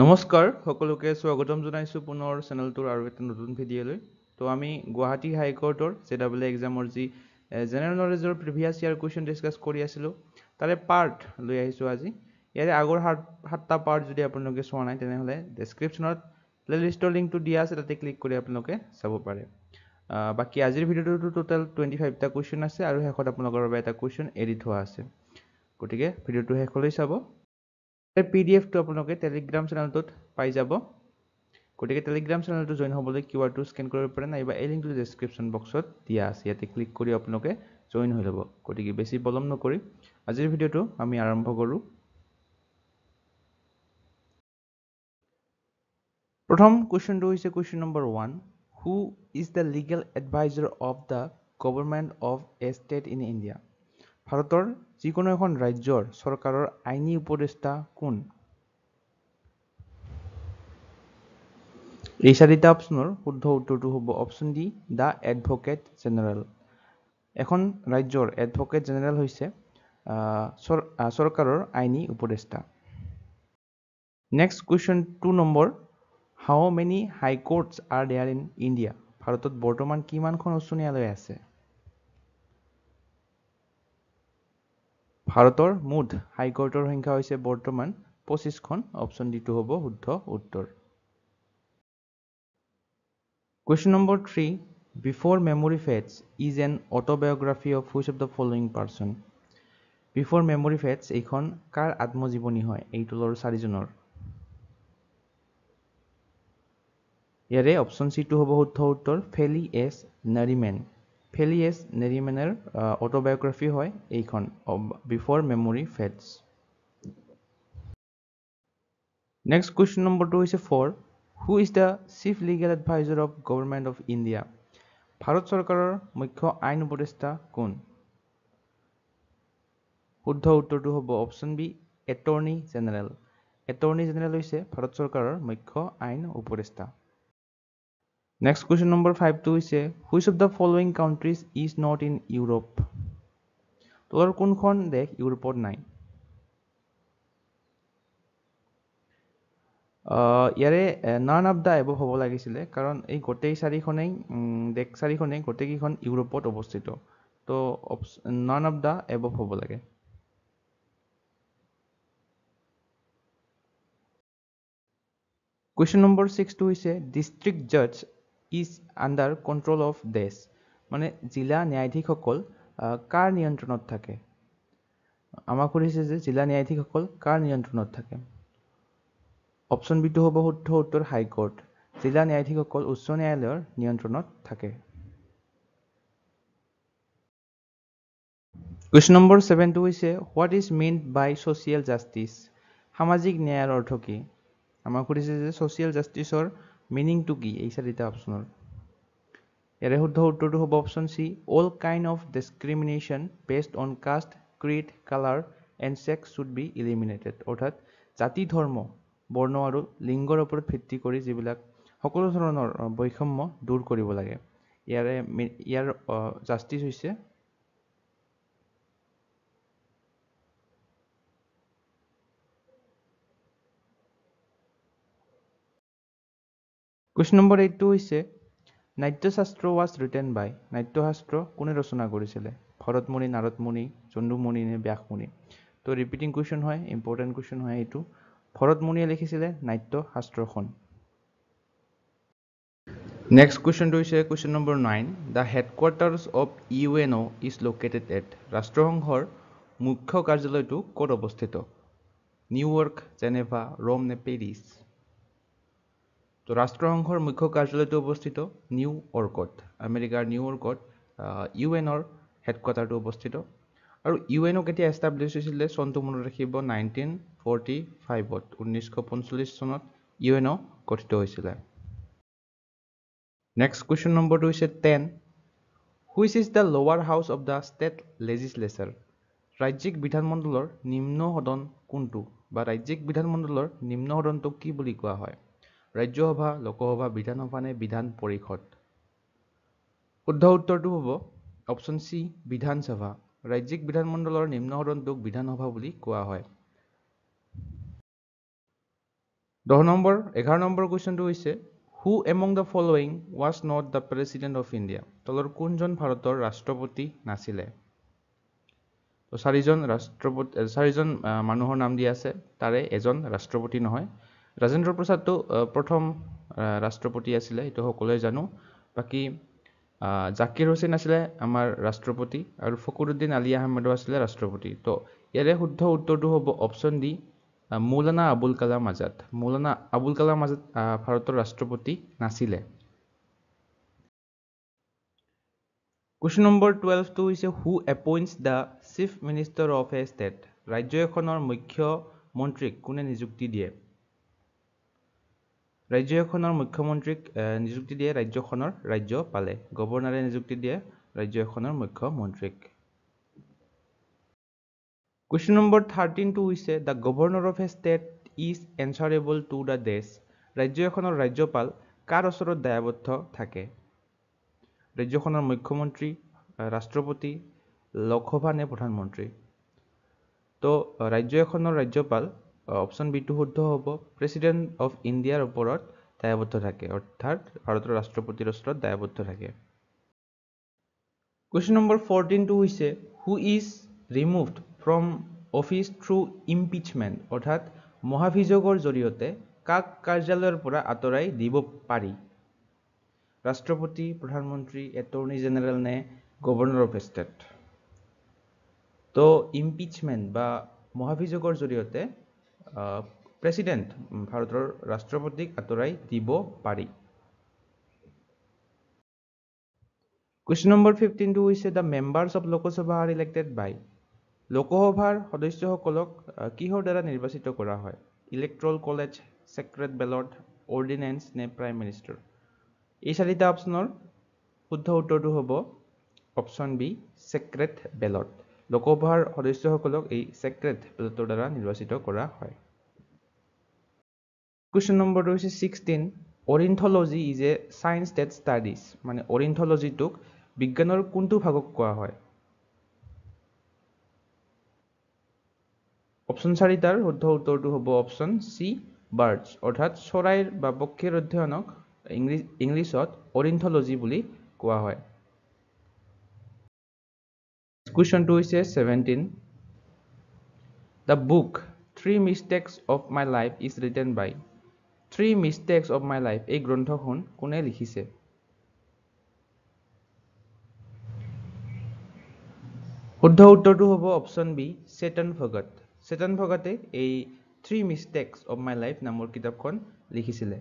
নমস্কাৰ সকলোকে স্বাগতম জনাইছো পুনৰ চেনেলটোৰ আৰু এটা নতুন ভিডিঅ'লৈ। তো আমি গুৱাহাটী হাইকোৰ্টৰ জেডাবল এক্সামৰ যি জেনেৰেল নলেজৰ প্ৰিভিয়াছ ইয়াৰ কুৱেশ্যন ডিছকাছ কৰি আছিলোঁ তাৰে পাৰ্ট লৈ আহিছোঁ আজি। ইয়াৰে আগৰ সাতটা পাৰ্ট যদি আপোনালোকে চোৱা নাই তেনেহ'লে ডেছক্ৰিপশ্যনত প্লেলিষ্টৰ লিংকটো দিয়া আছে, তাতে ক্লিক কৰি আপোনালোকে চাব পাৰে। বাকী আজিৰ ভিডিঅ'টো টোটেল 25টা কুৱেশ্যন আছে আৰু শেষত আপোনালোকৰ বাবে এটা কুৱেশ্যন এডিট হোৱা আছে, গতিকে ভিডিঅ'টো শেষলৈ চাব। PDF টো আপোনালোকে টেলিগ্ৰাম চেনেলটোত পাই যাব, গতিকে টেলিগ্ৰাম চেনেলটো জইন হ'বলৈ কিউআৰটো স্কেন কৰিব পাৰে, নাইবা এই লিংকটো ডেছক্ৰিপশ্যন বক্সত দিয়া আছে, ইয়াতে ক্লিক কৰি আপোনালোকে জইন হৈ ল'ব। গতিকে বেছি পলম নকৰি আজিৰ ভিডিঅ'টো আমি আৰম্ভ কৰোঁ। প্ৰথম কুৱেশ্যনটো হৈছে question number 1। Who is the legal adviser of the government of a state in India? ভাৰতৰ যিকোনো এখন ৰাজ্যৰ চৰকাৰৰ আইনী উপদেষ্টা কোন? এই চাৰিটা অপশ্যনৰ শুদ্ধ উত্তৰটো হ'ব option D, the advocate general. এখন ৰাজ্যৰ এডভোকেট জেনেৰেল হৈছে চৰকাৰৰ আইনী উপদেষ্টা। Next question 2 number. How many high courts are there in India? ভাৰতত বৰ্তমান কিমানখন উচ্চ ন্যায়ালয় আছে? ভাৰতৰ মুঠ হাইকোৰ্টৰ সংখ্যা হৈছে বৰ্তমান 25খন। অপশ্যন ডিটো হ'ব শুদ্ধ উত্তৰ। Question number 3. Before Memory Fades is an autobiography of which of the following person? Before Memory Fades এইখন কাৰ আত্মজীৱনী হয়? এই তলৰ চাৰিজনৰ। ইয়াৰে অপশ্যন চিটো হ'ব শুদ্ধ উত্তৰ, ফেলি এছ নাৰিমেন। ফেলি এছ নাৰিমেনৰ অটোবায়োগ্ৰাফি হয় এইখন, before memory fades. Next question number 2 হৈছে 4. Who is the Chief Legal Advisor of Government of India? Bharat চৰকাৰৰ মুখ্য আইন উপদেষ্টা কোন? শুদ্ধ উত্তৰটো হ'ব option B, attorney general. Attorney general হৈছে ভাৰত চৰকাৰৰ মুখ্য আইন উপদেষ্টা। নেক্সট কুৱেশ্যন নম্বৰ 5টো হৈছে which of the following countries is not in Europe? তলৰ কোনখন দেশ ইউৰোপত নাই? ইয়াৰে নান অফ দ্য এবভ হ'ব লাগিছিলে, কাৰণ এই গোটেই দেশ চাৰিখনেই গোটেইকেইখন ইউৰোপত অৱস্থিত। তো নান অফ দ্য এবভ হ'ব লাগে। কুৱেশ্যন নম্বৰ 6টো হৈছে ডিষ্ট্ৰিক্ট জাজ ইজ আণ্ডাৰ কণ্ট্ৰল অফ দেশ, মানে জিলা ন্যায়াধীশসকল কাৰ নিয়ন্ত্ৰণত থাকে? আমাক সুধিছে যে জিলা ন্যায়াধীশসকল কাৰ নিয়ন্ত্ৰণত থাকে? অপশ্যন বিটো হ'ব শুদ্ধ উত্তৰ, হাইকোৰ্ট। জিলা ন্যায়াধীশসকল উচ্চ ন্যায়ালয়ৰ নিয়ন্ত্ৰণত থাকে। কুৱেশ্যন নম্বৰ 7টো হৈছে what is meant by social justice? সামাজিক ন্যায়ৰ অৰ্থ কি? আমাক সুধিছে যে ছ'চিয়েল জাষ্টিছৰ মিনিংটো কি? এই চাৰিটা অপশ্যনৰ। ইয়াৰে শুদ্ধ উত্তৰটো হ'ব option C, all kind of discrimination based on caste, creed, colour and sex should be eliminated. অৰ্থাৎ জাতি, ধৰ্ম, বৰ্ণ আৰু লিংগৰ ওপৰত ভিত্তি কৰি যিবিলাক সকলো ধৰণৰ বৈষম্য দূৰ কৰিব লাগে। ইয়াৰ জাষ্টিছ হৈছে কুৱেশ্যন নম্বৰ 8টো হৈছে নাট্যশাস্ত্ৰ ৱাজ ৰিটেন বাই। নাট্যশাস্ত্ৰ কোনে ৰচনা কৰিছিলে? ভৰতমুনি, নাৰদমুনি, জণ্ডুমুনি নে ব্যাসমুনি? তো ৰিপিটিং কুৱেশ্যন হয়, ইম্পৰ্টেণ্ট কুৱেশ্যন হয় এইটো। ভৰতমুনিয়ে লিখিছিলে নাট্যশাস্ত্ৰখন। নেক্সট কুৱেশ্যনটো হৈছে question number 9. The headquarters of UNO is located at. ৰাষ্ট্ৰসংঘৰ মুখ্য কাৰ্যালয়টো ক'ত অৱস্থিত? নিউয়ৰ্ক, জেনেভা, ৰোম নে পেৰিছ? তো ৰাষ্ট্ৰসংঘৰ মুখ্য কাৰ্যালয়টো অৱস্থিত নিউয়ৰ্কত, আমেৰিকাৰ নিউয়ৰ্কত UNOৰ হেডকোৱাৰ্টাৰটো অৱস্থিত। আৰু UNO কেতিয়া এষ্টাব্লিছ হৈছিলে? চনটো মনত ৰাখিব, 1945ত, 1945 চনত UNO গঠিত হৈছিলে। নেক্সট কুৱেশ্যন নম্বৰটো হৈছে 10. হুইচ ইজ দ্য লোৱাৰ house of the state legislature? ৰাজ্যিক বিধানমণ্ডলৰ নিম্ন সদন কোনটো? বা ৰাজ্যিক বিধানমণ্ডলৰ নিম্ন সদনটোক কি বুলি কোৱা হয়? ৰাজ্যসভা, লোকসভা, বিধানসভা নে বিধান পৰিষদ? শুদ্ধ উত্তৰটো হ'ব অপশ্যন চি, বিধানসভা। ৰাজ্যিক বিধানমণ্ডলৰ নিম্ন সদনটোক বিধানসভা বুলি কোৱা হয়। 11 নম্বৰ কুৱেশ্যনটো হৈছে who among the following was not the president of India তলৰ কোনজন ভাৰতৰ ৰাষ্ট্ৰপতি নাছিলে তো চাৰিজন মানুহৰ নাম দিয়া আছে তাৰে এজন ৰাষ্ট্ৰপতি নহয় ৰাজেন্দ্ৰ প্ৰসাদটো প্ৰথম ৰাষ্ট্ৰপতি আছিলে এইটো সকলোৱে জানো বাকি জাকিৰ হোসেন আছিলে আমাৰ ৰাষ্ট্ৰপতি আৰু ফখৰুদ্দিন আলী আহমেদো আছিলে ৰাষ্ট্ৰপতি তো ইয়াৰে শুদ্ধ উত্তৰটো হ'ব অপশ্যন ডি মৌলানা আবুল কালাম আজাদ ভাৰতৰ ৰাষ্ট্ৰপতি নাছিলে কুৱেশ্যন নম্বৰ 12 টো হৈছে who appoints the chief minister of a state ৰাজ্য এখনৰ মুখ্যমন্ত্ৰীক কোনে নিযুক্তি দিয়ে ৰাজ্য এখনৰ মুখ্যমন্ত্ৰীক নিযুক্তি দিয়ে ৰাজ্যখনৰ ৰাজ্যপালে গভৰ্ণৰে নিযুক্তি দিয়ে ৰাজ্য এখনৰ মুখ্যমন্ত্ৰীক Question number 13 টো হৈছে the governor of a state is answerable to the desk ৰাজ্য এখনৰ ৰাজ্যপাল কাৰ ওচৰত দায়বদ্ধ থাকে ৰাজ্যখনৰ মুখ্যমন্ত্ৰী ৰাষ্ট্ৰপতি লোকসভা নে প্ৰধানমন্ত্ৰী তো ৰাজ্য এখনৰ ৰাজ্যপাল অপশ্যন বি টো শুদ্ধ হ'ব প্ৰেছিডেণ্ট অফ ইণ্ডিয়াৰ ওপৰত দায়বদ্ধ থাকে অৰ্থাৎ ভাৰতৰ ৰাষ্ট্ৰপতিৰ ওচৰত দায়বদ্ধ থাকে Question number 14 টো হৈছে who is removed from office through impeachment অৰ্থাৎ মহাভিযোগৰ জৰিয়তে কাক কাৰ্যালয়ৰ পৰা আঁতৰাই দিব পাৰি ৰাষ্ট্ৰপতি প্ৰধানমন্ত্ৰী এটৰ্নি জেনেৰেল নে গভৰ্ণৰ অফ ষ্টেট তো ইম্পিচমেন্ট বা মহাভিযোগৰ জৰিয়তে প্ৰেছিডেণ্ট ভাৰতৰ ৰাষ্ট্ৰপতিক আঁতৰাই দিব পাৰি Question number 15 টো হৈছে the members of Lok Sabha are elected by লোকসভাৰ সদস্যসকলক কিহৰ দ্বাৰা নিৰ্বাচিত কৰা হয় ইলেক্ট্ৰল কলেজ সেক্ৰেট বেলট অৰ্ডিনেন্স নে প্ৰাইম মিনিষ্টাৰ এই চাৰিটা অপচনৰ শুদ্ধ উত্তৰটো হ'ব অপচন বি সেক্ৰেট বেলট লোকসভাৰ সদস্যসকলক এই সেক্ৰেট বেলটৰ দ্বাৰা নিৰ্বাচিত কৰা হয় Question number 16 Ornithology is a science that studies মানে ornithology-টোক বিজ্ঞানৰ কোনটো ভাগক কোৱা হয় অপশ্যন 4টাৰ শুদ্ধ উত্তৰটো হ'ব অপশ্যন সি বাৰ্ডছ অৰ্থাৎ চৰাইৰ বা পক্ষীৰ অধ্যয়নক ইংলিছত অৰিনথলজি বুলি কোৱা হয় কুৱেশ্যনটো হৈছে 17 The book 3 Mistakes of My Life is written by 3 Mistakes of My Life এই গ্ৰন্থখন কোনে লিখিছে শুদ্ধ উত্তৰটো হ'ব অপশ্যন বি চেতন ভগতে এই 3 Mistakes of My Life নামৰ কিতাপখন লিখিছিলে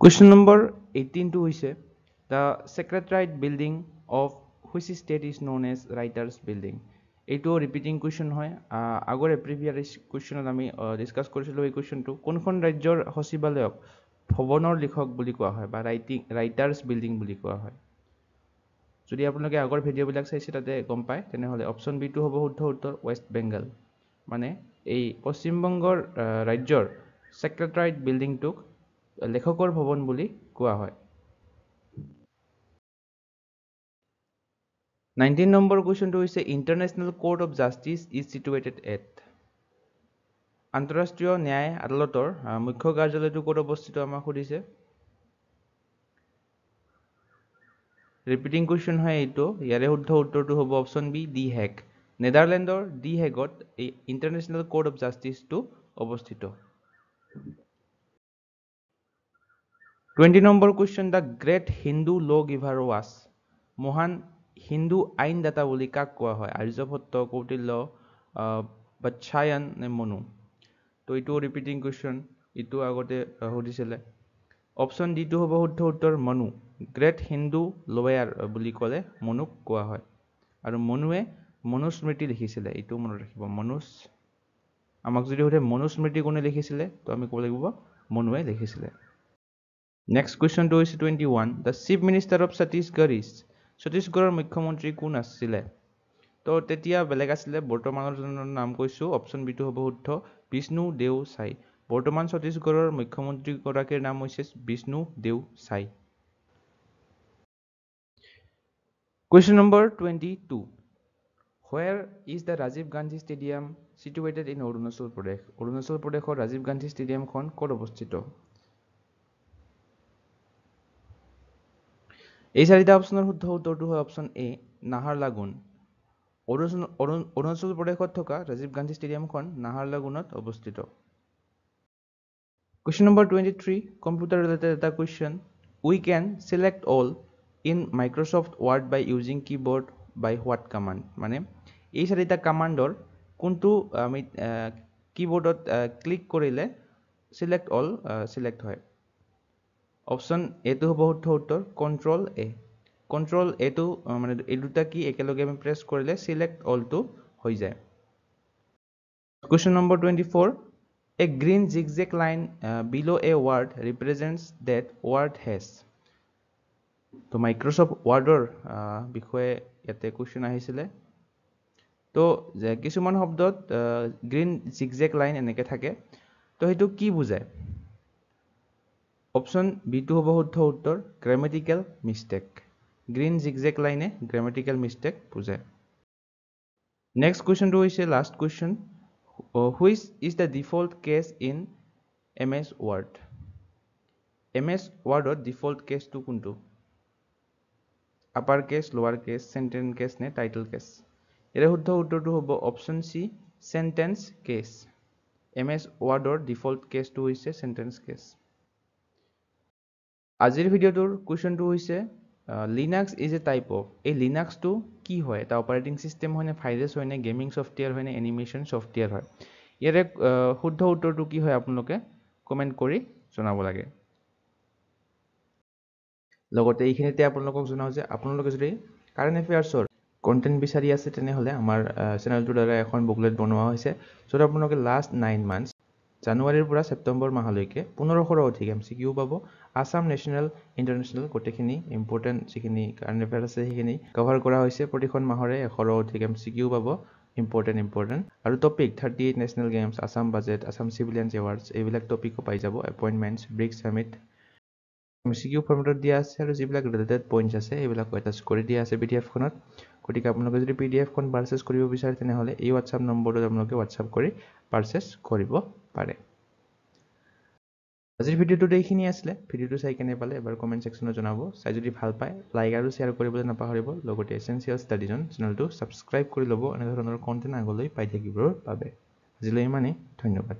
Question number 18 টো হৈছে The Secretariat building of which state is known as Writers Building এইটো ৰিপিটিং কুৱেশ্যন হয় আগৰ প্ৰিভিয়াছ কুৱেশ্যনত আমি ডিসকাস কৰিছিলো এই কুৱেশ্যনটো কোনখন ৰাজ্যৰ সচিবালয়ক ভৱনৰ লিখক বুলি কোৱা হয় বা ৰাইটাৰ্ছ বিল্ডিং বুলি কোৱা হয় যদি আপোনালোকে আগৰ ভিডিঅ'বিলাক চাইছে তাতে গম পায় তেনেহলে অপশ্যন বি টো হ'ব শুদ্ধ উত্তৰ ওয়েস্ট বেংগল মানে এই পশ্চিম বংগৰ ৰাজ্যৰ সেক্ৰেটাৰিয়েট বিল্ডিংটোক লেখকৰ ভৱন বুলি কোৱা হয় 19 নম্বৰ কুৱেশ্যনটো হৈছে international court of justice is situated at আন্তঃৰাষ্ট্ৰীয় ন্যায় আদালতৰ মুখ্য কাৰ্যালয়টো ক'ত অৱস্থিত আমাক সুধিছে ৰিপিটিং কুৱেশ্যন হয় এইটো ইয়াৰে শুদ্ধ উত্তৰটো হ'ব অপশ্যন বি দি হেগ নেদাৰলেণ্ডৰ দি হেগত এই ইন্টাৰনেশ্যনেল কোৰ্ট অফ জাস্টিসটো অৱস্থিত 20 নম্বৰ কুৱেশ্যন দা গ্ৰেট হিন্দু ল গিভাৰ ৱাজ মহান হিন্দু আইনদাতা বুলি কাক কোৱা হয় আৰ্যভট্ট কৌটিল্য বাৎসায়ন নে মনু তো এইটো ৰিপিটিং কুৱেশ্যন ইটো আগতে সুধিছিলে অপশ্যন ডি টো হ'ব শুদ্ধ উত্তৰ মনু গ্ৰেট হিন্দু লয়াৰ বুলি ক'লে মনুক কোৱা হয় আৰু মনুৱে মনুস্মৃতি লিখিছিলে এইটো মনত ৰাখিব আমাক যদি সুধে মনুস্মৃতি কোনে লিখিছিলে তো আমি ক'ব লাগিব মনুৱে লিখিছিলে নেক্সট কুৱেশ্যনটো হৈছে 21 দ্য চিফ মিনিষ্টাৰ অফ ছত্তীশগড়ৰ মুখ্যমন্ত্ৰী কোন আছিলে তো তেতিয়া বেলেগ আছিলে বৰ্তমানৰ নাম কৈছো অপশ্যন বি টো হ'ব শুদ্ধ বিষ্ণু দেও চাই বৰ্তমান ছত্তীশগড়ৰ মুখ্যমন্ত্ৰী গৰাকীৰ নাম হৈছে বিষ্ণু দেও চাই question number 22 Where is the Rajiv Gandhi Stadium situated in Arunachal Pradesh? Arunachal Pradeshৰ Rajiv Gandhi Stadiumখন ক'ত অৱস্থিত? এই চাৰিটা অপশ্যনৰ শুদ্ধ উত্তৰটো হয় অপশ্যন এ নাহাৰলাগুন। অৰুণাচল প্ৰদেশত থকা ৰাজীৱ গান্ধী ষ্টেডিয়ামখন নাহাৰলাগুনত অৱস্থিত। Question number 23, computer related এটা question. We can select all in Microsoft Word by using keyboard by what command? মানে এই চাৰিটা কমাণ্ডৰ কোনটো আমি কীবোৰ্ডত ক্লিক কৰিলে select all select হয়? অপশ্যন এটো হ'ব শুদ্ধ উত্তৰ কন্ট্ৰল এ। কন্ট্ৰল এটো মানে এই দুটা কি একেলগে আমি প্ৰেছ কৰিলে select all টো হৈ যায়। Question number 24. A green zigzag line below a word represents that word has. তো মাইক্ৰ'ছফ্ট ৱাৰ্ডৰ বিষয়ে ইয়াতে কুৱেশ্যন আহিছিলে। তো কিছুমান শব্দত গ্ৰীণ জিগজেগ লাইন এনেকৈ থাকে, তো সেইটো কি বুজায়? অপশ্যন বিটো হ'ব শুদ্ধ উত্তৰ গ্ৰামেটিকেল মিষ্টেক। গ্ৰীণ জিগজেগ লাইনে গ্ৰামেটিকেল মিষ্টেক বুজায়। নেক্সট কুৱেশ্যনটো হৈছে last question. Which is the default case in MS Word? MS Wordত default case টো কোনটো? আপাৰ কেছ, লোৱাৰ কেছ, সেন্টেন্স কেছ নে টাইটেল কেছ? ইয়াৰ শুদ্ধ উত্তৰটো হ'ব অপশ্যন সি সেন্টেন্স কেছ। MS Wordৰ ডিফল্ট কেছটো হৈছে সেন্টেন্স কেছ। আজিৰ ভিডিঅ'টোৰ কুৱেশ্যনটো হৈছে Linux is a type of. এই লিনাক্সটো কি হয়? এটা অপাৰেটিং চিষ্টেম হয় নে, ভাইৰাছ হয় নে, গেমিং ছফ্টৱেৰ হয় নে, এনিমেশ্যন ছফ্টৱেৰ হয়? ইয়াৰে শুদ্ধ উত্তৰটো কি হয় আপোনালোকে কমেণ্ট কৰি জনাব লাগে। লগতে এইখিনিতে আপোনালোকক জনাওঁ যে আপোনালোকে যদি কাৰেণ্ট এফেয়াৰ্ছৰ কণ্টেণ্ট বিচাৰি আছে তেনেহ'লে আমাৰ চেনেলটোৰ দ্বাৰা এখন বুকলেট বনোৱা হৈছে, য'ত আপোনালোকে লাষ্ট 9 মান্থছ জানুৱাৰীৰ পৰা ছেপ্টেম্বৰ মাহলৈকে 1500ৰ অধিক MCQ পাব। আছাম নেশ্যনেল ইণ্টাৰনেশ্যনেল গোটেইখিনি ইম্পৰ্টেণ্ট যিখিনি কাৰেণ্ট এফেয়াৰ আছে সেইখিনি কভাৰ কৰা হৈছে। প্ৰতিখন মাহৰে 100ৰ অধিক MCQ পাব ইম্পৰ্টেণ্ট আৰু topic 38 national games, Assam budget, Assam civilians awards এইবিলাক টপিকো পাই যাব। এপইণ্টমেণ্টছ, ব্ৰিক্স সামিট MCQ ফৰ্মেটত দিয়া আছে আৰু যিবিলাক ৰিলেটেড পইণ্টছ আছে এইবিলাক এটাচ কৰি দিয়া আছে PDFখনত। গতিকে আপোনালোকে যদি PDFখন পাৰ্চেছ কৰিব বিচাৰে তেনেহ'লে এই হোৱাটছআপ নম্বৰটোত আপোনালোকে হোৱাটছআপ কৰি পাৰ্চেছ কৰিব পাৰে। আজিৰ ভিডিঅ'টোত এইখিনি আছিলে। ভিডিঅ'টো চাই কেনে পালে এবাৰ কমেণ্ট ছেকশ্যনত জনাব। চাই যদি ভাল পায় লাইক আৰু শ্বেয়াৰ কৰিবলৈ নাপাহৰিব। লগতে এছেনচিয়েল ষ্টাডিজন চেনেলটো ছাবস্ক্ৰাইব কৰি ল'ব এনেধৰণৰ কণ্টেণ্ট আগলৈ পাই থাকিবৰ বাবে। আজিলৈ ইমানেই, ধন্যবাদ।